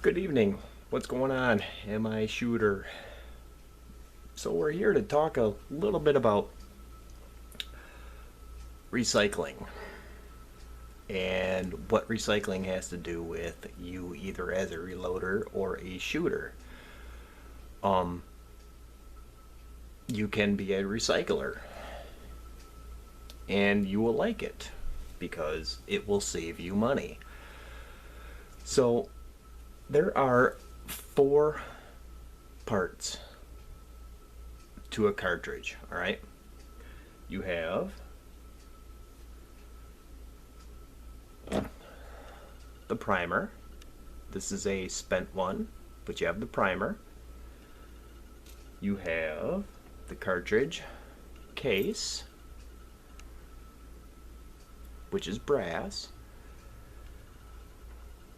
Good evening. What's going on? MI Shooter. So we're here to talk a little bit about recycling and what recycling has to do with you either as a reloader or a shooter. Um you can be a recycler and you will like it because it will save you money. So there are four parts to a cartridge, all right? You have the primer. This is a spent one, but you have the primer. You have the cartridge case, which is brass.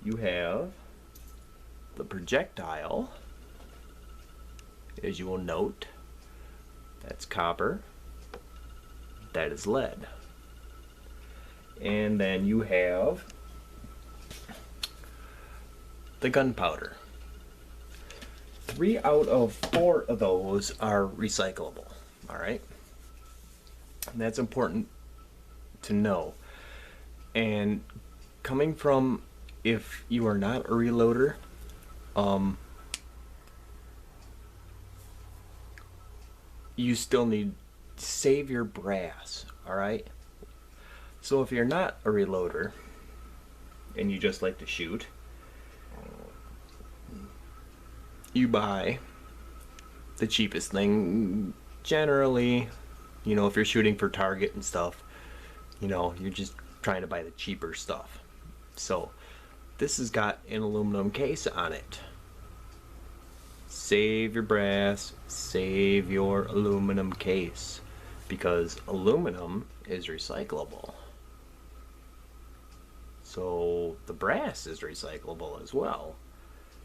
You have the projectile, as you will note, that's copper, that is lead. And then you have the gunpowder. 3 out of 4 of those are recyclable, all right? And that's important to know. And coming from, if you are not a reloader, you still need to save your brass, all right? So if you're not a reloader and you just like to shoot, you buy the cheapest thing. Generally, if you're shooting for target and stuff, you're just trying to buy the cheaper stuff. So this has got an aluminum case on it. Save your brass, save your aluminum case, because aluminum is recyclable. So the brass is recyclable as well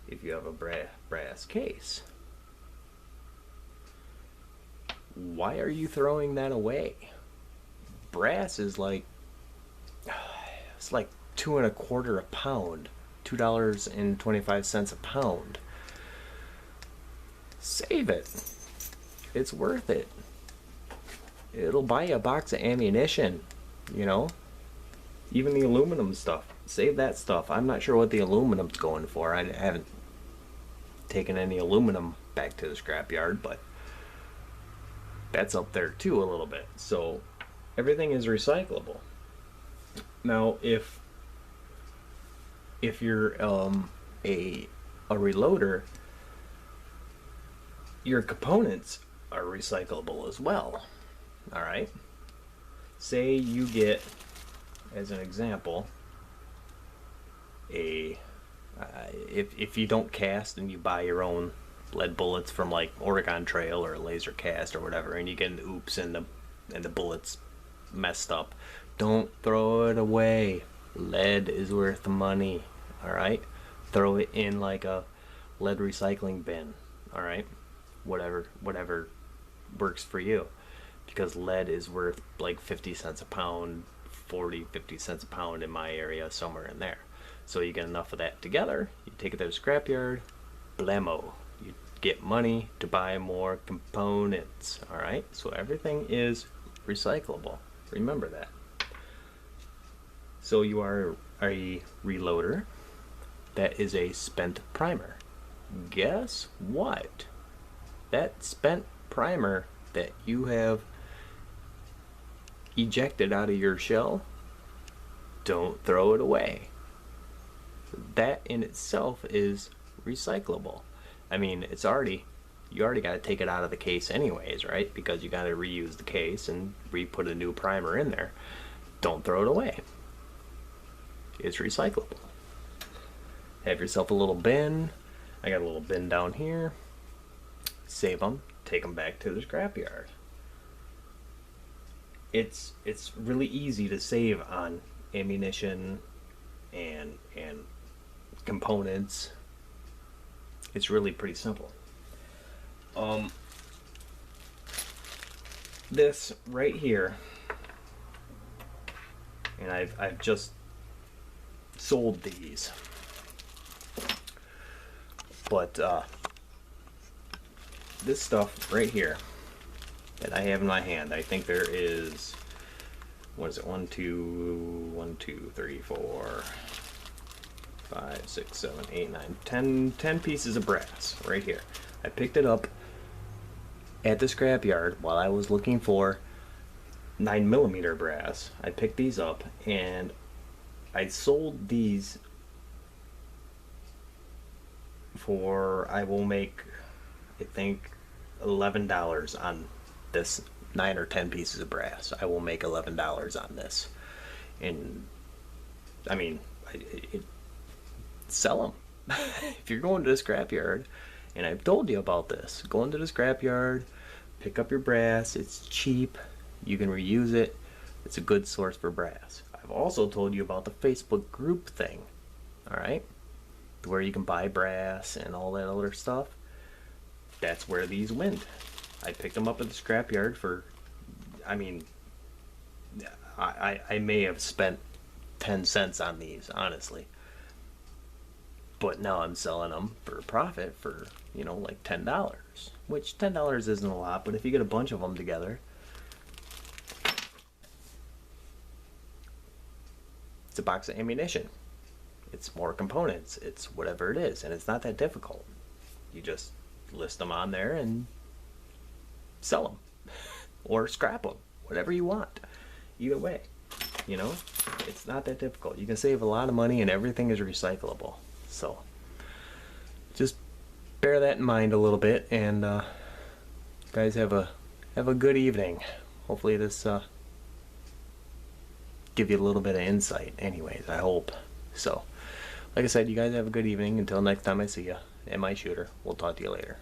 if you have a brass case. Why are you throwing that away? Brass is like, it's like $2.25 a pound, $2.25 a pound. Save it. It's worth it. It'll buy you a box of ammunition, even the aluminum stuff. Save that stuff. I'm not sure what the aluminum's going for. I haven't taken any aluminum back to the scrapyard, but that's up there too a little bit. So everything is recyclable. Now, if you're a reloader, your components are recyclable as well. All right. Say you get, as an example, if you don't cast and you buy your own lead bullets from like Oregon Trail or Laser Cast or whatever, and you get an oops and the bullets messed up, don't throw it away. Lead is worth the money. All right. Throw it in like a lead recycling bin. All right. Whatever works for you, because lead is worth like 50 cents a pound, 50 cents a pound in my area, somewhere in there. So you get enough of that together, you take it to the scrapyard, blammo, you get money to buy more components. All right, so everything is recyclable. Remember that. So you are a reloader. That is a spent primer. Guess what? That spent primer that you have ejected out of your shell, don't throw it away. That in itself is recyclable. I mean, you already got to take it out of the case anyways, right? Because you got to reuse the case and re-put a new primer in there. Don't throw it away. It's recyclable. Have yourself a little bin. I got a little bin down here. Save them, take them back to the scrapyard. It's really easy to save on ammunition and components. It's really pretty simple. This right here, and I've just sold these. But this stuff right here that I have in my hand, I think there is, what is it, 1, 2, 3, 4, 5, 6, 7, 8, 9, 10 pieces of brass right here. I picked it up at the scrapyard while I was looking for 9mm brass. I picked these up and I sold these for, I will make, I think, $11 on this 9 or 10 pieces of brass. I will make $11 on this. And I mean, sell them. If you're going to the scrapyard, and I've told you about this, go into the scrapyard, pick up your brass. It's cheap, you can reuse it, it's a good source for brass. I've also told you about the Facebook group thing, alright, where you can buy brass and all that other stuff. That's where these went. I picked them up at the scrapyard for, I mean, I may have spent 10 cents on these, honestly. But now I'm selling them for a profit for, you know, like $10. Which $10 isn't a lot, but if you get a bunch of them together, it's a box of ammunition. It's more components. It's whatever it is, and it's not that difficult. You just list them on there and sell them. Or scrap them. Whatever you want. Either way. You know? It's not that difficult. You can save a lot of money and everything is recyclable. So, just bear that in mind a little bit, and guys, have a good evening. Hopefully this give you a little bit of insight. Anyways, I hope. So, like I said, you guys have a good evening. Until next time I see you, MI Shooter. We'll talk to you later.